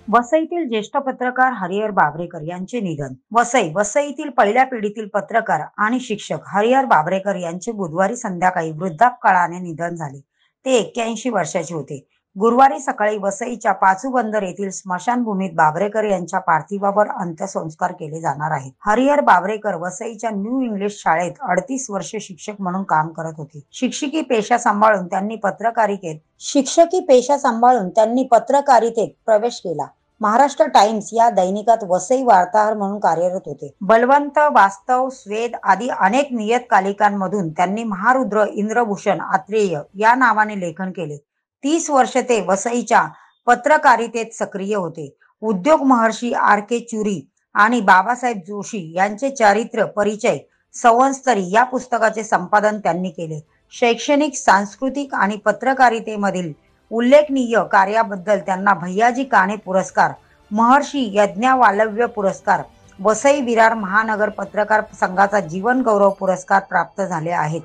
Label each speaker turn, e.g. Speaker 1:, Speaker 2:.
Speaker 1: वसईतील ज्येष्ठ पत्रकार हरिहर बाबरेकर यांचे निधन. वसईतील पहिल्या पिढीतील पत्रकार आणि शिक्षक हरिहर बाबरेकर यांचे बुधवारी संध्याकाळी वृद्धापकाळाने निधन झाले. ते 81 वर्षाचे होते. गुरुवारी सकाळी वसईच्या पाचूबंदर येथील स्मशानभूमीत बाबरेकर यांच्या पार्थिवावर अंत्यसंस्कार केले जाणार आहेत. हरिहर बाबरेकर वसईच्या न्यू इंग्लिश शाळेत 38 वर्षे शिक्षक म्हणून काम करत होते. शिक्षकी पेशा सांभाळून त्यांनी पत्रकारितेत प्रवेश केला. महाराष्ट्र टाइम्स या दैनिकात वसई वार्ताहर म्हणून कार्यरत होते. बलवंत, वास्तव, स्वेद आदी अनेक नियतकालिकांमधून त्यांनी महारुद्र, इंद्रभूषण, आत्रेय या नावाने लेखन केले. 30 वर्ष ते वसईच्या पत्रकारितेत सक्रिय होते. उद्योग महर्षी R.K. चुरी आणि बाबासाहेब जोशी यांचे चारित्र्य परिचय संवत्सरी या पुस्तकाचे संपादन त्यांनी केले. शैक्षणिक, सांस्कृतिक आणि पत्रकारितेमधील उल्लेखनीय कार्याबद्दल त्यांना भैयाजी काणे पुरस्कार, महर्षी यज्ञवाल्यव्य पुरस्कार, वसई विरार महानगर पत्रकार संघाचा जीवन गौरव पुरस्कार प्राप्त झाले आहेत.